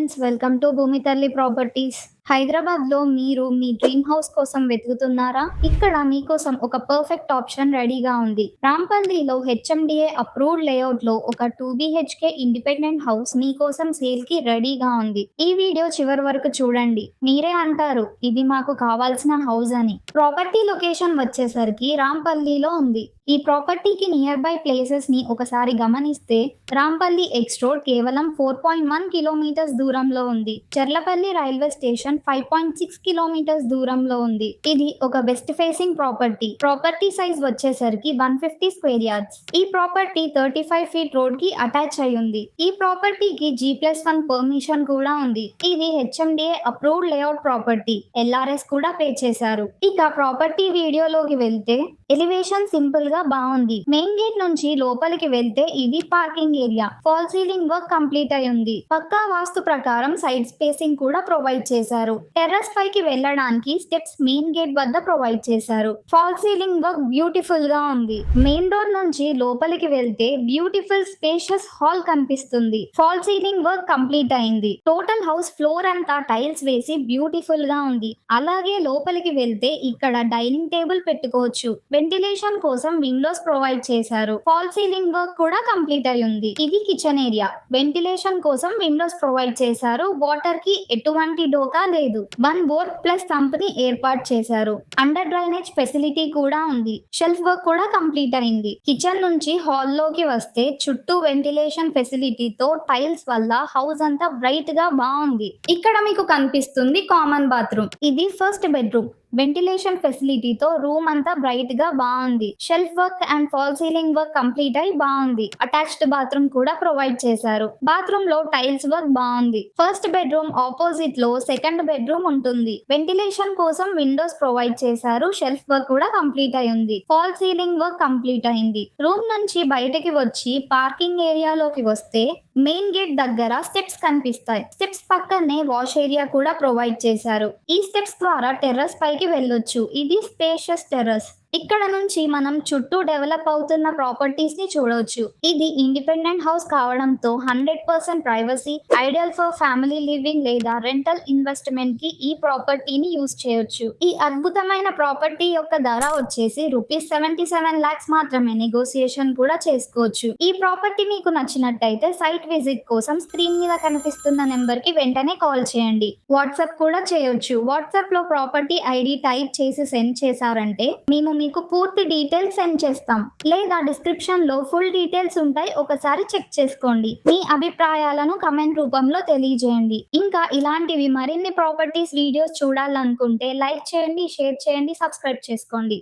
Friends, welcome to భూమి తల్లి properties. హైదరాబాద్లో మీరు మీ డ్రీమ్ హౌస్ కోసం వెతుకుతున్నారా? ఇక్కడ మీకోసం ఒక పర్ఫెక్ట్ ఆప్షన్ రెడీగా ఉంది. రాంపల్లిలో హెచ్ఎండిఏ అప్రూవ్డ్ లేఅవుట్లో ఒక 2 BHK ఇండిపెండెంట్ హౌస్ మీకోసం సేల్ కి రెడీగా ఉంది. ఈ వీడియో చివరి వరకు చూడండి. మీరే అంటారు ఇది మాకు కావాల్సిన హౌస్ అని. ప్రాపర్టీ లొకేషన్ వచ్చేసరికి రాంపల్లిలో ఉంది. ఈ ప్రాపర్టీకి నియర్ బై ప్లేసెస్ ని ఒకసారి గమనిస్తే రాంపల్లి ఎక్స్ రోడ్ కేవలం 4.1 కిలోమీటర్స్ దూరంలో ఉంది. చెర్లపల్లి రైల్వే స్టేషన్ 5.6 కిలోమీటర్స్ దూరంలో ఉంది. ఇది ఒక west facing property. Property size వచ్చేసరికి 150 స్క్వేర్ యార్డ్స్. ఈ ప్రాపర్టీ 35 ఫీట్ రోడ్ కి అటాచ్ అయి ఉంది. ఈ ప్రాపర్టీకి G+1 పర్మిషన్ కూడా ఉంది. ఇది HMDA approved layout property. LRS కూడా పే చేశారు. ఇక ప్రాపర్టీ వీడియోలోకి వెళ్తే ఎలివేషన్ సింపుల్ గా బాగుంది. మెయిన్ గేట్ నుంచి లోపలికి వెళ్తే ఇది parking area. Fall ceiling work complete అయి ఉంది. పక్కా వాస్తు ప్రకారం సైడ్ స్పేసింగ్ కూడా ప్రొవైడ్ చేశారు. టెర్రస్ పైకి వెళ్ళడానికి స్టెప్స్ మెయిన్ గేట్ వద్ద ప్రొవైడ్ చేశారు. ఫాల్ సీలింగ్ వర్క్ బ్యూటిఫుల్ గా ఉంది. మెయిన్ డోర్ నుంచి లోపలికి వెళ్తే బ్యూటిఫుల్ స్పేషియస్ హాల్ కనిపిస్తుంది. ఫాల్ సీలింగ్ వర్క్ కంప్లీట్ అయింది. టోటల్ హౌస్ ఫ్లోర్ అంతా టైల్స్ వేసి బ్యూటిఫుల్ గా ఉంది. అలాగే లోపలికి వెళ్తే ఇక్కడ డైనింగ్ టేబుల్ పెట్టుకోవచ్చు. వెంటిలేషన్ కోసం విండోస్ ప్రొవైడ్ చేశారు. ఫాల్ సీలింగ్ వర్క్ కూడా కంప్లీట్ అయి ఉంది. ఇది కిచెన్ ఏరియా. వెంటిలేషన్ కోసం విండోస్ ప్రొవైడ్ చేశారు. వాటర్ కి ఎటువంటి డోకా లేదు. 1 బోర్ ప్లస్ సంప్ ని ఏర్పాటు చేశారు. అండర్ డ్రైనేజ్ ఫెసిలిటీ కూడా ఉంది. షెల్ఫ్ వర్క్ కూడా కంప్లీట్ అయింది. కిచెన్ నుంచి హాల్ లోకి వస్తే చుట్టూ వెంటిలేషన్ ఫెసిలిటీతో టైల్స్ వల్ల హౌస్ అంతా బ్రైట్ గా బాగుంది. ఇక్కడ మీకు కనిపిస్తుంది కామన్ బాత్రూమ్. ఇది ఫస్ట్ బెడ్రూమ్. వెంటిలేషన్ ఫెసిలిటీతో రూమ్ అంతా బ్రైట్ గా బాగుంది. Shelf work and fall ceiling work complete అయి బాగుంది. అటాచ్డ్ బాత్రూమ్ కూడా ప్రొవైడ్ చేశారు. బాత్రూమ్ లో టైల్స్ వర్క్ బాగుంది. ఫస్ట్ బెడ్రూమ్ ఆపోజిట్ లో సెకండ్ బెడ్రూమ్ ఉంటుంది. వెంటిలేషన్ కోసం విండోస్ ప్రొవైడ్ చేశారు. షెల్ఫ్ వర్క్ కూడా కంప్లీట్ అయి ఉంది. ఫాల్ సీలింగ్ వర్క్ కంప్లీట్ అయింది. రూమ్ నుంచి బయటకి వచ్చి పార్కింగ్ ఏరియాలోకి వస్తే మెయిన్ గేట్ దగ్గర స్టెప్స్ కనిపిస్తాయి. స్టెప్స్ పక్కనే వాష్ ఏరియా కూడా ప్రొవైడ్ చేశారు. ఈ స్టెప్స్ ద్వారా టెర్రస్ పైకి వెళ్ళొచ్చు. ఇది స్పేషియస్ టెర్రస్. ఇక్కడ నుంచి మనం చుట్టూ డెవలప్ అవుతున్న ప్రాపర్టీస్ ని చూడవచ్చు. ఇది ఇండిపెండెంట్ హౌస్ కావడంతో 100% privacy, ideal for family living లేదా రెంటల్ ఇన్వెస్ట్మెంట్ కి ఈ ప్రాపర్టీని యూజ్ చేయొచ్చు. ఈ అద్భుతమైన ప్రాపర్టీ యొక్క ధర వచ్చేసి ₹77 lakhs మాత్రమే. నెగోసియేషన్ కూడా చేసుకోవచ్చు. ఈ ప్రాపర్టీ మీకు నచ్చినట్టయితే సైట్ విజిట్ కోసం స్క్రీన్ మీద కనిపిస్తున్న నెంబర్ కి వెంటనే కాల్ చేయండి. వాట్సాప్ కూడా చేయొచ్చు. వాట్సాప్ లో ప్రాపర్టీ ఐడి టైప్ చేసి సెండ్ చేశారంటే మేము మీకు పూర్తి డీటెయిల్స్ సెండ్ చేస్తాం. లేదా డిస్క్రిప్షన్ లో ఫుల్ డీటెయిల్స్ ఉంటాయి. ఒకసారి చెక్ చేసుకోండి. మీ అభిప్రాయాలను కమెంట్ రూపంలో తెలియజేయండి. ఇంకా ఇలాంటివి మరిన్ని ప్రాపర్టీస్ వీడియోస్ చూడాలనుకుంటే లైక్ చేయండి, షేర్ చేయండి, సబ్స్క్రైబ్ చేసుకోండి.